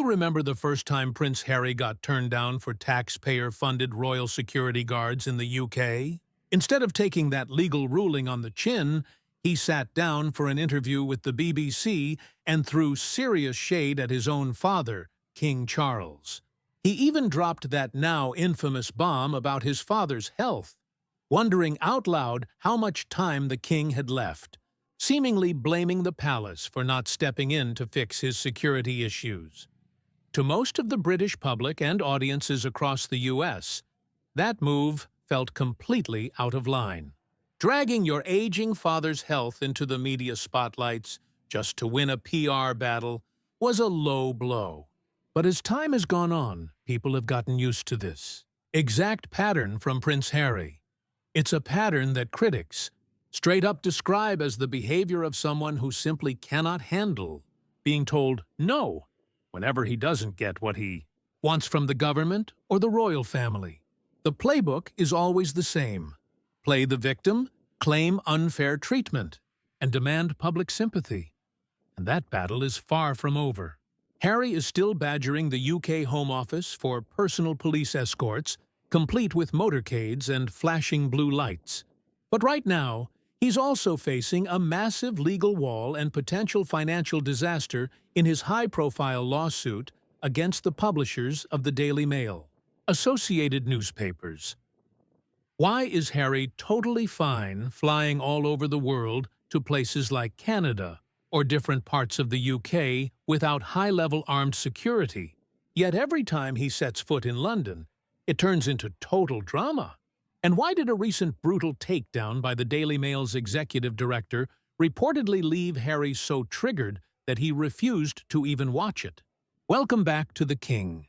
you remember the first time Prince Harry got turned down for taxpayer-funded royal security guards in the UK? Instead of taking that legal ruling on the chin, he sat down for an interview with the BBC and threw serious shade at his own father, King Charles. He even dropped that now infamous bomb about his father's health, wondering out loud how much time the king had left, seemingly blaming the palace for not stepping in to fix his security issues. To most of the British public and audiences across the US, that move felt completely out of line. Dragging your aging father's health into the media spotlights just to win a PR battle was a low blow. But as time has gone on, people have gotten used to this exact pattern from Prince Harry. It's a pattern that critics straight up describe as the behavior of someone who simply cannot handle being told no whenever he doesn't get what he wants from the government or the royal family. The playbook is always the same. Play the victim, claim unfair treatment, and demand public sympathy. And that battle is far from over. Harry is still badgering the UK Home Office for personal police escorts, complete with motorcades and flashing blue lights. But right now, he's also facing a massive legal wall and potential financial disaster in his high-profile lawsuit against the publishers of the Daily Mail, Associated Newspapers. Why is Harry totally fine flying all over the world to places like Canada or different parts of the UK without high-level armed security? Yet every time he sets foot in London, it turns into total drama. And why did a recent brutal takedown by the Daily Mail's executive director reportedly leave Harry so triggered that he refused to even watch it? Welcome back to The King.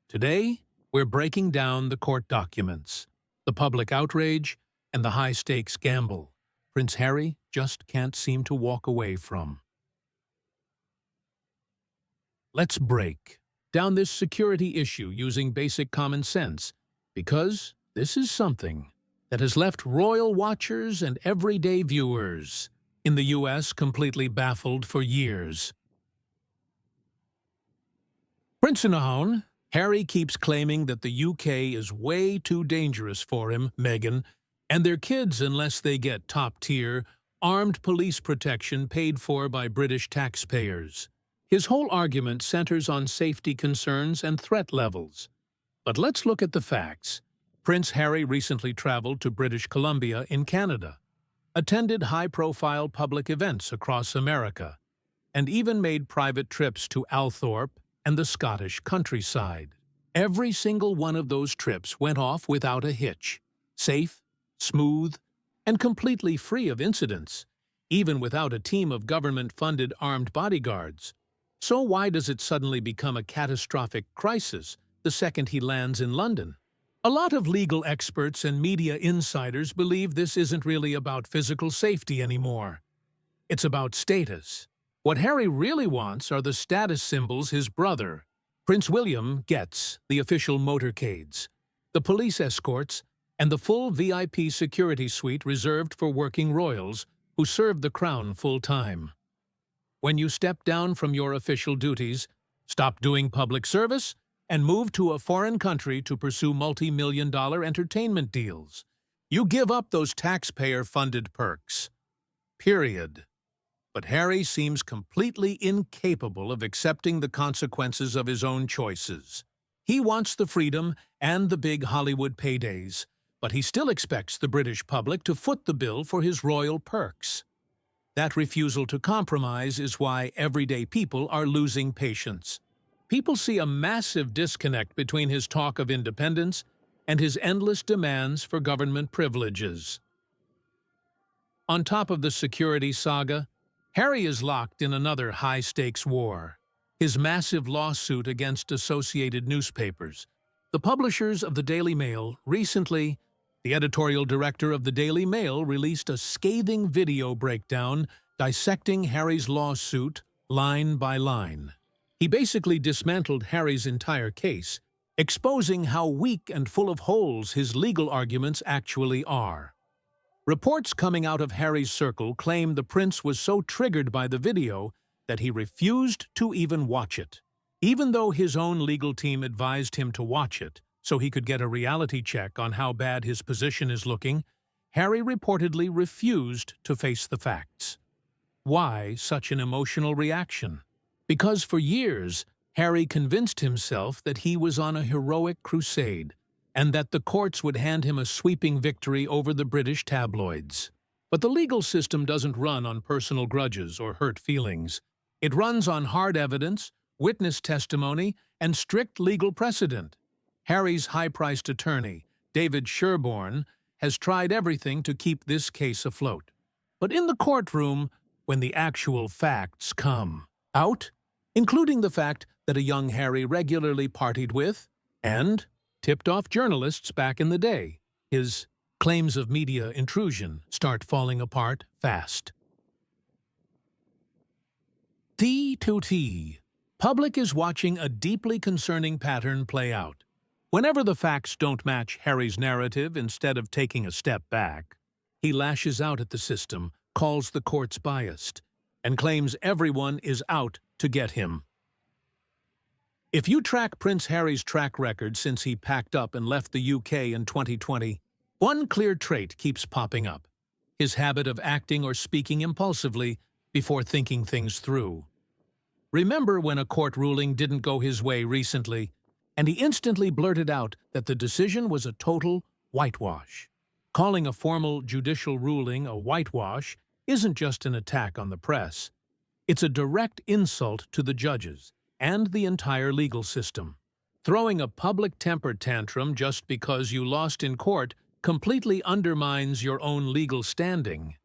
Today, we're breaking down the court documents, the public outrage, and the high-stakes gamble Prince Harry just can't seem to walk away from. Let's break down this security issue using basic common sense, because this is something that has left royal watchers and everyday viewers in the US completely baffled for years. Prince Meghan, Harry keeps claiming that the UK is way too dangerous for him, Meghan, and their kids unless they get top-tier, armed police protection paid for by British taxpayers. His whole argument centers on safety concerns and threat levels. But let's look at the facts. Prince Harry recently traveled to British Columbia in Canada, attended high-profile public events across America, and even made private trips to Althorpe and the Scottish countryside. Every single one of those trips went off without a hitch, safe, smooth, and completely free of incidents, even without a team of government-funded armed bodyguards. So why does it suddenly become a catastrophic crisis the second he lands in London? A lot of legal experts and media insiders believe this isn't really about physical safety anymore. It's about status. What Harry really wants are the status symbols his brother, Prince William, gets: the official motorcades, the police escorts, and the full VIP security suite reserved for working royals who serve the crown full-time. When you step down from your official duties, stop doing public service, and move to a foreign country to pursue multi-million-dollar entertainment deals, you give up those taxpayer-funded perks. Period. But Harry seems completely incapable of accepting the consequences of his own choices. He wants the freedom and the big Hollywood paydays, but he still expects the British public to foot the bill for his royal perks. That refusal to compromise is why everyday people are losing patience. People see a massive disconnect between his talk of independence and his endless demands for government privileges. On top of the security saga, Harry is locked in another high-stakes war: his massive lawsuit against Associated Newspapers. The publishers of the Daily Mail recently, the editorial director of the Daily Mail released a scathing video breakdown dissecting Harry's lawsuit line by line. He basically dismantled Harry's entire case, exposing how weak and full of holes his legal arguments actually are. Reports coming out of Harry's circle claim the prince was so triggered by the video that he refused to even watch it. Even though his own legal team advised him to watch it so he could get a reality check on how bad his position is looking, Harry reportedly refused to face the facts. Why such an emotional reaction? Because for years, Harry convinced himself that he was on a heroic crusade and that the courts would hand him a sweeping victory over the British tabloids. But the legal system doesn't run on personal grudges or hurt feelings. It runs on hard evidence, witness testimony, and strict legal precedent. Harry's high-priced attorney, David Sherborne, has tried everything to keep this case afloat. But in the courtroom, when the actual facts come out, including the fact that a young Harry regularly partied with and tipped off journalists back in the day, his claims of media intrusion start falling apart fast. T2T. Public is watching a deeply concerning pattern play out. Whenever the facts don't match Harry's narrative, instead of taking a step back, he lashes out at the system, calls the courts biased, and claims everyone is out to get him. If you track Prince Harry's track record since he packed up and left the UK in 2020, one clear trait keeps popping up: his habit of acting or speaking impulsively before thinking things through. Remember when a court ruling didn't go his way recently, and he instantly blurted out that the decision was a total whitewash? Calling a formal judicial ruling a whitewash isn't just an attack on the press. It's a direct insult to the judges and the entire legal system. Throwing a public temper tantrum just because you lost in court completely undermines your own legal standing.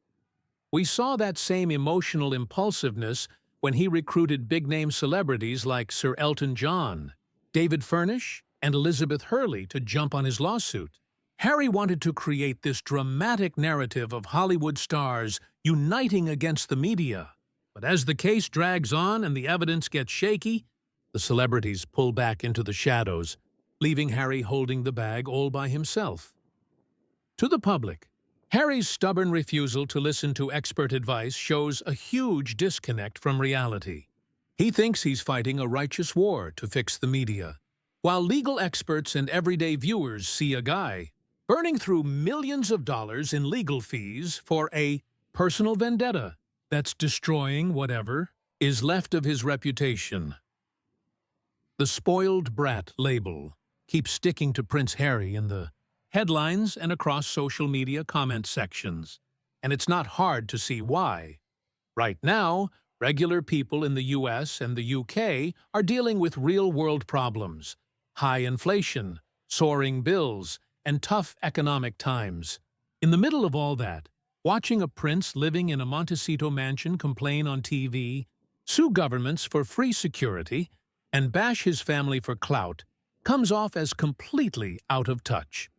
We saw that same emotional impulsiveness when he recruited big-name celebrities like Sir Elton John, David Furnish, and Elizabeth Hurley to jump on his lawsuit. Harry wanted to create this dramatic narrative of Hollywood stars uniting against the media. But as the case drags on and the evidence gets shaky, the celebrities pull back into the shadows, leaving Harry holding the bag all by himself. To the public, Harry's stubborn refusal to listen to expert advice shows a huge disconnect from reality. He thinks he's fighting a righteous war to fix the media, while legal experts and everyday viewers see a guy burning through millions of dollars in legal fees for a personal vendetta that's destroying whatever is left of his reputation. The spoiled brat label keeps sticking to Prince Harry in the headlines and across social media comment sections, and it's not hard to see why. Right now, regular people in the US and the UK are dealing with real-world problems: high inflation, soaring bills, and tough economic times. In the middle of all that, watching a prince living in a Montecito mansion complain on TV, sue governments for free security, and bash his family for clout comes off as completely out of touch.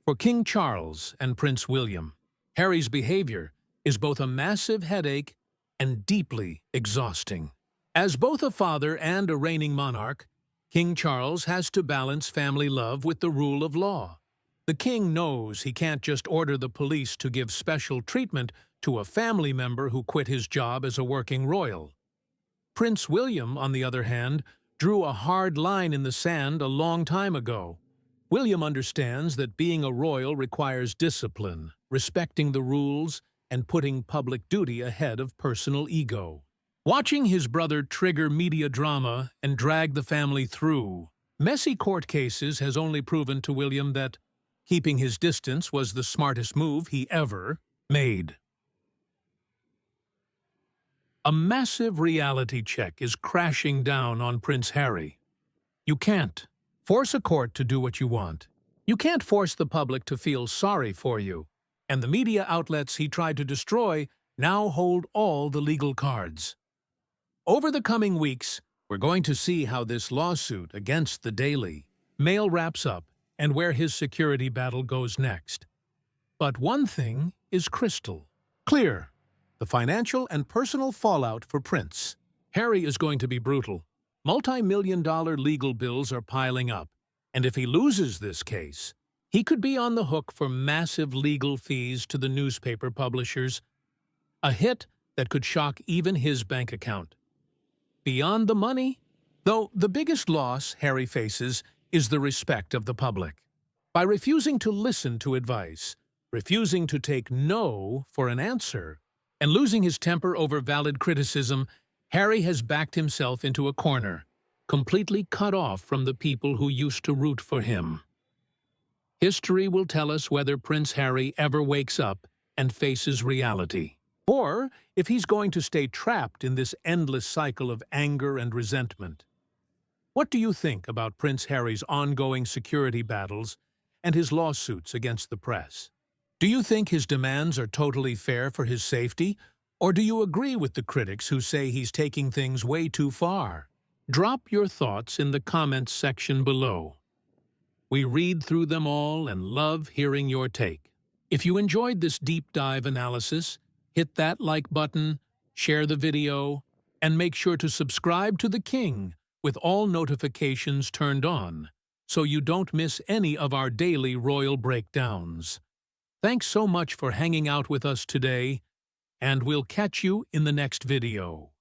For King Charles and Prince William, Harry's behavior is both a massive headache and deeply exhausting. As both a father and a reigning monarch, King Charles has to balance family love with the rule of law. The king knows he can't just order the police to give special treatment to a family member who quit his job as a working royal. Prince William, on the other hand, drew a hard line in the sand a long time ago. William understands that being a royal requires discipline, respecting the rules, and putting public duty ahead of personal ego. Watching his brother trigger media drama and drag the family through messy court cases has only proven to William that keeping his distance was the smartest move he ever made. A massive reality check is crashing down on Prince Harry. You can't force a court to do what you want. You can't force the public to feel sorry for you. And the media outlets he tried to destroy now hold all the legal cards. Over the coming weeks, we're going to see how this lawsuit against the Daily Mail wraps up and where his security battle goes next. But one thing is crystal clear: the financial and personal fallout for Prince Harry is going to be brutal. Multi-million-dollar legal bills are piling up, and if he loses this case, he could be on the hook for massive legal fees to the newspaper publishers, a hit that could shock even his bank account. Beyond the money, Though the biggest loss Harry faces is the respect of the public. By refusing to listen to advice, refusing to take no for an answer, and losing his temper over valid criticism, Harry has backed himself into a corner, completely cut off from the people who used to root for him. History will tell us whether Prince Harry ever wakes up and faces reality, or if he's going to stay trapped in this endless cycle of anger and resentment. What do you think about Prince Harry's ongoing security battles and his lawsuits against the press? Do you think his demands are totally fair for his safety, or do you agree with the critics who say he's taking things way too far? Drop your thoughts in the comments section below. We read through them all and love hearing your take. If you enjoyed this deep dive analysis, hit that like button, share the video, and make sure to subscribe to the King with all notifications turned on, so you don't miss any of our daily royal breakdowns. Thanks so much for hanging out with us today, and we'll catch you in the next video.